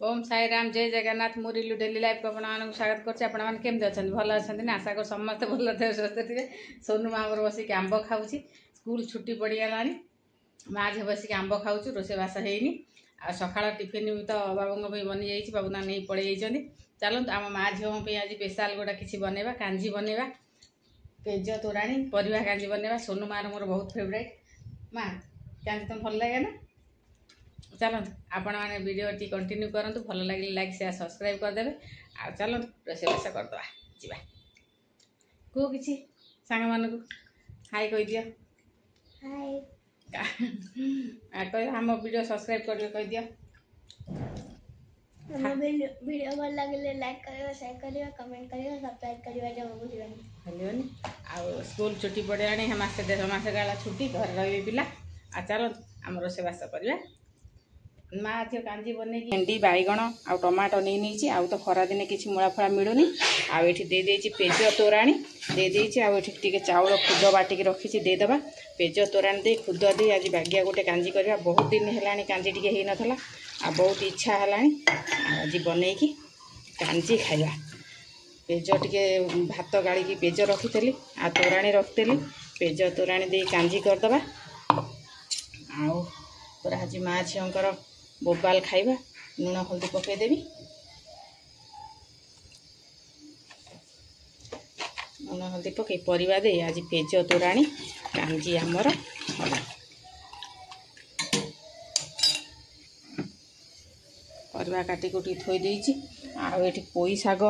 ओम साई राम जय Jagannath मुरिलु daily life को आपको स्वागत करते भल अच्छा ना आशा कर समस्त भल स्वस्थ थे। सोनू माँ मोर बसिक आंब खाऊँ स्कूल छुट्टी पड़गला माँ झे बसिक आंब खाऊँ रोषेबास होनी आ सकाल टिफिन तो बाबू बनी जाइए बाबू ना नहीं पड़े चलते आम माँ झील आज स्पेशल गोटा किसी बनवा कांजी बनवा पेज तोराणी परिवा कांजी बनवा सोनू माँ मोर बहुत फेवरेट माँ कांजी तुम भल लगे ना। चलते आपण मैंने वीडियो टी कंटिन्यू करूँ भल लगे लाइक शेयर सब्सक्राइब करदे आ चलते रोषेबास करदे जा कौ कि सांग मान हाय कह दियो हाय आम वीडियो सब्सक्राइब कर कह दियो वीडियो भल लगे लाइक करियो शेयर करियो कमेंट करियो सब्सक्राइब करियो जमा भूलिबनी आ स्कूल छुट्टी पड़े मसे 1.5 मास गला छुट्टी घर रही पिला आ चलते आम रोषेबास करवा माँ झील कांजी बन भेंडी बैगण आ टमाटो नहीं आउ तो खरा दिन किसी मूला फला मिलूनी आठी पेज तोराणी देदेची आठे चाउल खुद बाटिक रखी देदेबा पेज तोराणी दे खुद दे आज बागिया गोटे कांजी करवा बहुत दिन है कांजी टी हो नाला आ बहुत इच्छा है आज बनईकी कांजी खाइबा पेज टे भात गाड़ी पेज रखी आ तोराणी रखी पेज तोराणी दे कांजी करदे आउ पूरा आज माँ झील बोबाल खाइबा लुण हल्दी पकईदेवी लुण हल्दी पकई परिवा दे आज पेज तोराणी कांजी आमर परिवा काटिकुटी थोई देइछि आठी पोई शाग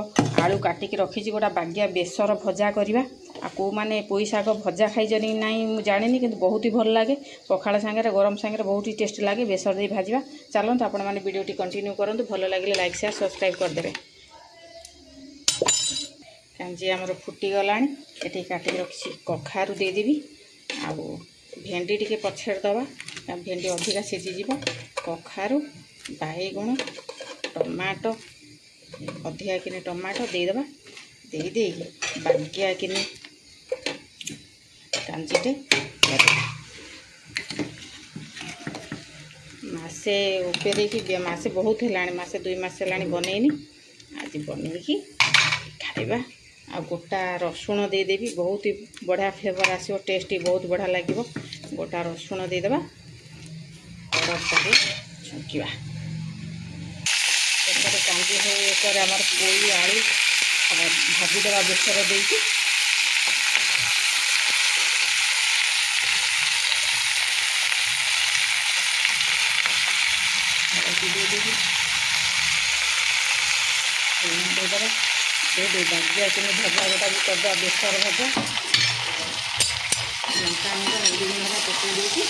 आलू काटिक रखी गोटा बागिया बेसर भजा करवा आ को मैंने पोई शाग भजा खाई नहीं मुझे जानी कि बहुत ही भल लगे पखाड़ सांगे गरम सांगे बहुत ही टेस्ट लगे बेसर दे भाजवा चलते आपण मैंने वीडियो टी कंटिन्यू करूँ भल लगे लाइक शेयर सब्सक्राइब करदे कांजी आमर फुटी गला ये काटिक रखी कखारू देदेवी आ भेंडी टी पछेड़ दबा भेंडी अधिका सीझीज कखारू बैगण टमाटो अधिका किने टमाटो देदेबा दे बागिया किने कांजीटे मसे उपरे की मसे बहुत है मसे 2 मास है बनईनी आज बनईकी खाइबा आ गोटा रसुण देदेवी बहुत ही बढ़िया फ्लेवर आसो टेस्ट बहुत बढ़िया लगे गोटा रसुण देदेबा छुंकिवा कांजी हो आमर पोई आलू भाजीदेवा बेसर देकी देदेबा बागिया कि भजा गोटा भी करदे बेसर भजा लंका हल्दी गुण पकई देकी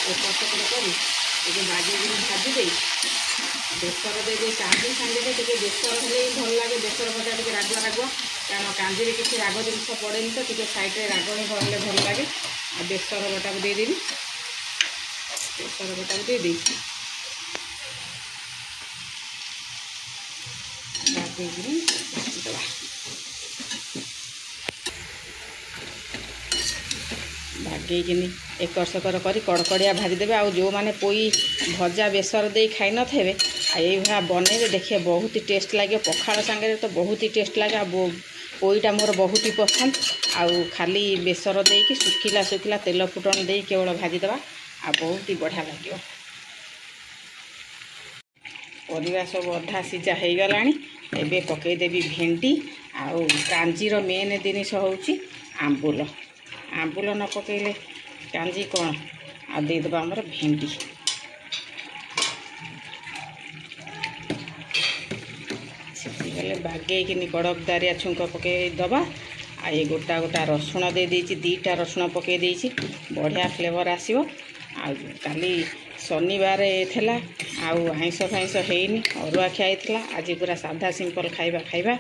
पचकड़ कर बागिया कि भाजी दे बेसर दे कांजी सांगे टे बेसर हेल्ले भल लगे बेसर भजा टे रागुआ रागुआ कारण कांजी किसी राग जिन पड़े तो टे सैड्रे राग ही भरले भल लगे आ बेसर बटा को देदेवी बेसर बटा को दे बागेकिनी एकर सेकर कर कड़कड़िया भाजीदेवे आ जो मैंने पोई भजा बेसर दे खाई न थे ये बनइबे देखिए बहुत ही टेस्ट लगे पखाड़ सांगे तो बहुत ही टेस्ट लगे पोईटा मोर बहुत ही पसंद आउ खाली बेसर देकी सुखिला सुखिला तेल फुटन दे केवल भाजीदेवा आ बहुत ही बढ़िया लगे परिवा सब अधा सीझा हो गला एबे पकईदेवी भेंडी आउ कांजीर मेन जिनिस हूँ आंबुल आंबुल न पकईले कांजी कौन आ देदेबा आमर भेंडी सीझीगले बागेकिनी कड़क दारिया छुंक पकईदबा आ ये गोटा गोटा रसुण दे देइछि 2टा रसुण पकई देइछि बढ़िया फ्लेवर आसिबो आ काली शनिवार थेला आउ आइंस फाइंस हैनी अरुआ खिया आज पूरा साधा सिंपल खाइबा खाइबा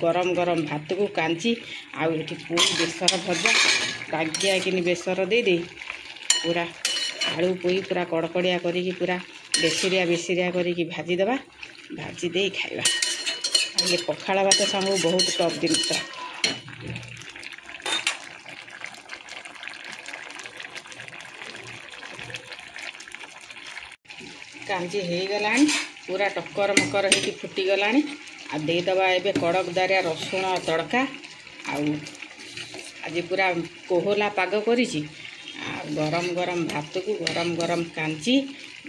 गरम गरम भात को कांजी आउ एठी पोई बेसर भजा बागिया किनी बेसर दे दे पूरा आलू पोई पूरा कड़कड़िया करिकी पूरा बेसिरिया करिकी भाजी देबा भाजी दे खाइबा ये पखाड़ भात सांग बहुत टॉप जिनिस कांजी हो गला पूरा टक्कर मकर हो फुटीगला आ देदबा ए कड़कदारिया रसुण तड़का आज पूरा कोहला पाग करी गरम गरम भात को गरम गरम कांजी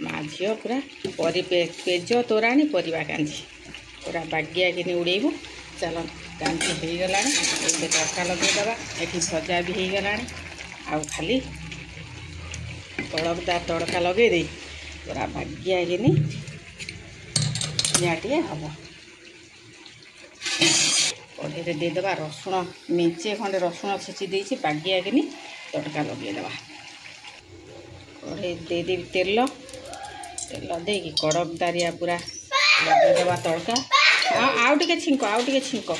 माँ झील पूरा पेज तोराणी परिवा कांजी पूरा बागिया कि उड़ेबू चल कांजी हो गला तड़का लगेदबा ये भजा भी हो गला आउ खाली कड़कदार तड़का लगे दे पूरा बागिया कि टे हम कढ़े देदबा रसुण मेचे खंडे रसुण छेची देसी बागिया कि तड़का लगेदबा कढ़े देदेवी तेल तेल दे कड़कदारिया पूरा लगेदबा तड़का आउ टे छिंक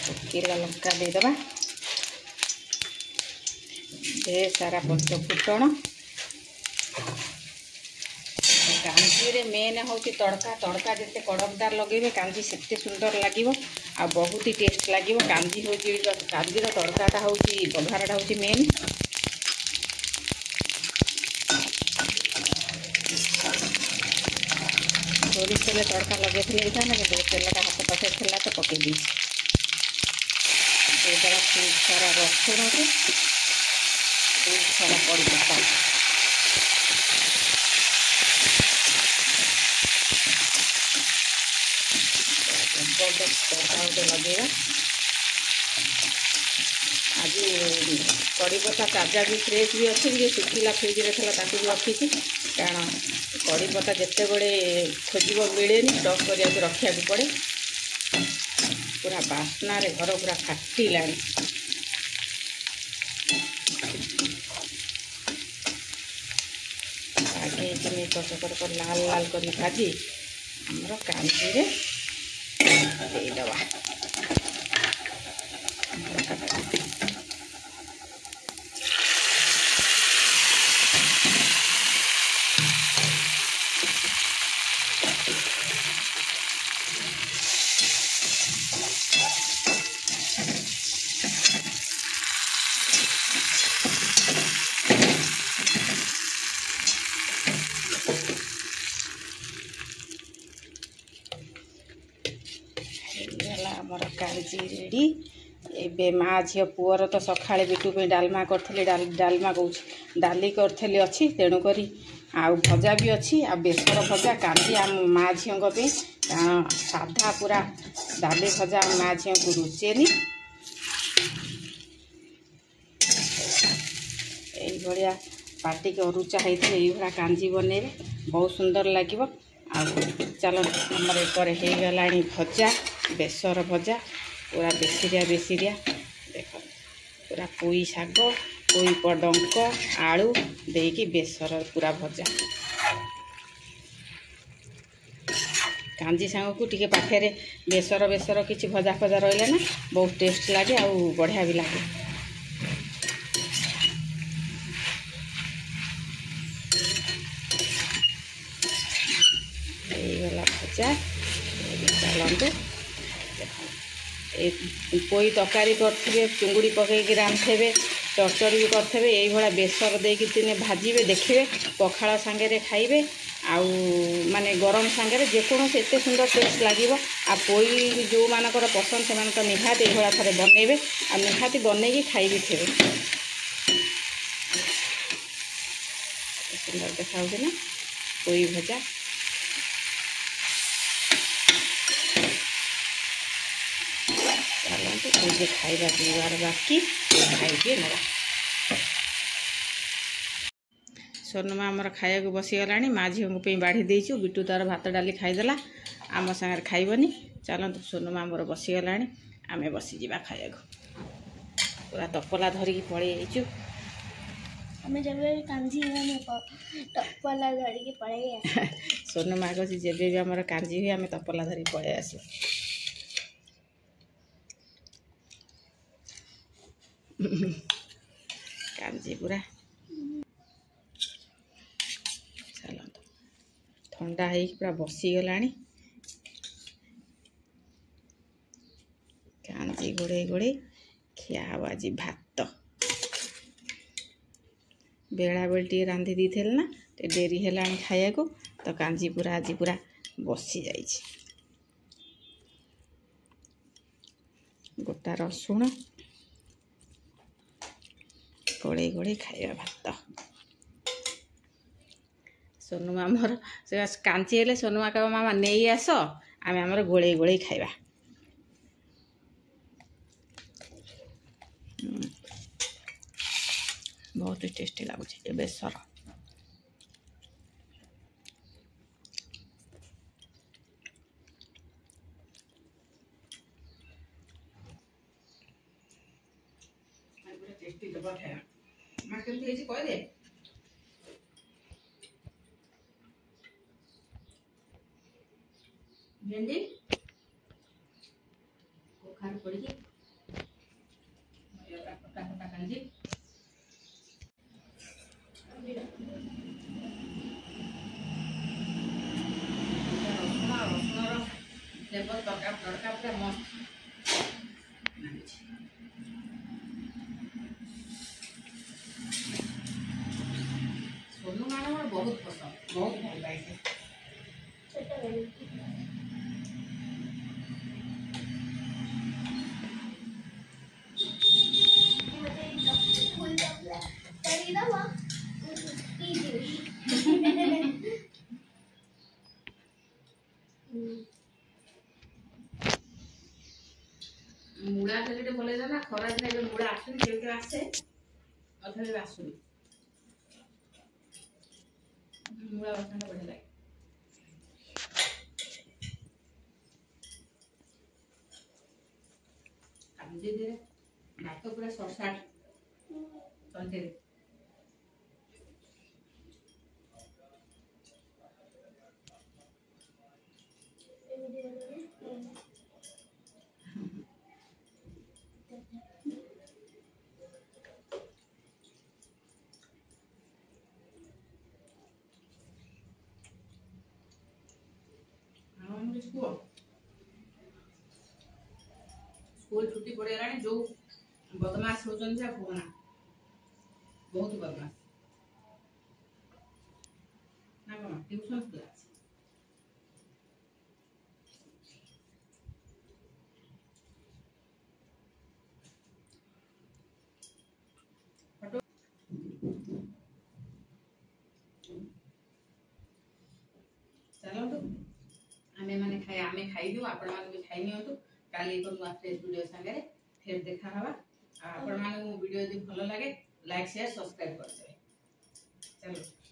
शुखिला लंका देदबा ढेर सारा पचफुटण कांजी रे मेन हूँ तड़का तड़का जिते कड़कदार लगे कांजी से सुंदर लगे आ बहुत ही टेस्ट लगे कांजी हूँ कांजीर तड़काटा हूँ बघारटा हूँ मेन सोरिष तेल तड़का लगे थे तेलटा हाथ पाखे थी तो पकई दी खूब सारा रसुण खूब सारा कड़ी पत्ता गोटे लगेगा आज कड़ी पत्ता ताजा भी फ्रेश भी अच्छी शुखिला फ्रिज रे था भी रखी कारण कड़ी पत्ता जिते बड़े खोज मिले स्टक कर रखा पड़े पूरा बास्ना रे घर पूरा फाटिला आगे कचकर लाल लाल कर भाजी आमर कांजी रे देदबा आमर कांजी रेडी ए माँ झील पुअर तो सका बिटू पे डालमा करी डालमा कौच डाली करी अच्छी तेणुक आउ भजा भी अच्छी आ बेसर भजा कांजी आम माँ झील साधा पूरा डाली भजा माँ झील को रुचेनी ये पार्टी के अरुचा होते ये कांजी बनइबे बहुत सुंदर लगे चलो आमर एक गला भजा बेसर भजा पूरा बेसिरिया देख पूरा पोई शाग पोई पडंक आलू देकी बेसर पूरा भजा कांजी सांग को टिके पाखे बेसर बेसर किसी भजा फजा रहा ना बहुत टेस्ट लगे आ बढ़िया भी लगे गला भजा चलते पोई तरकारी करते चुंगुड़ी पकईकि रांधे चरचरी भी करते ये बेसर देकी दिने भाजबे देखिए पखाड़ सांगे खाइबे आउ माने गरम सांगे जेकोसी एत सुंदर टेस्ट लगे आ पोई जो मानकर पसंद से तो निहाती ये थे बनइबे आ निहाती बनई खाई भी थे सुंदर देखा ना पोई भजा चलते खाइबा पीबार बाकी खाई ना सोनमा आमर खाया बसीगला माँ झील बाढ़ी देचु बिटू तार भात डाली खाईदेला आम सागर खाइबनी चलते सोनमा आमर बसीगला आम बसीजा खाया पूरा तपला धरिकी पलैचु हमें जब कांजी तपला धरिकी पलैया सोनमा कही जब भी आमर कांजी हुए आम तपला धरिकी पलि आसु कांजी पूरा चलत ठंडा है पूरा बसीगला कांजी गोड़े गोड़े खिया आज भात बेला बेल टे रांधि दी थे ना टे डेरी है खाया को तो कांजी पूरा आज पूरा बसी जाइए। गोटा रसुण गोड़े गोड़े खाइबा भात। सोनू मामर से कांची हेले सोनुमा कह मामा नहीं आस आम आमर गोड़े गोड़े खाइबा। बहुत टेस्टी लगुच ये बेसर। टेस्टी जबर है मां केमती हेची कह दे। भेंडी कखार पड़ी कटा कटा कांजी रसुण तड़का पूरा मस्त। सोनू माने मोर बहुत पसंद बहुत भल लगे। मुड़ा खेले भले ना खरा दिन मुड़ा आसुन के आसे अथवा आसुन मुड़ा बसना बढ़िया लगे। कांजी दे भात पूरा सरसाट चलते स्कूल छुट्टी पड़े जो बदमाश होचन से होना बहुत बदमाश ना मामा ट्यूशन क्लास चलो तो आमे माने खाई आमे खाई दो आपण माने भी खाई नियंतु। काली को नुआ फ्रेश वीडियो संगे फिर देखा हवा। आपण माने वीडियो यदि भलो लागे लाइक शेयर सब्सक्राइब कर दे। चलो।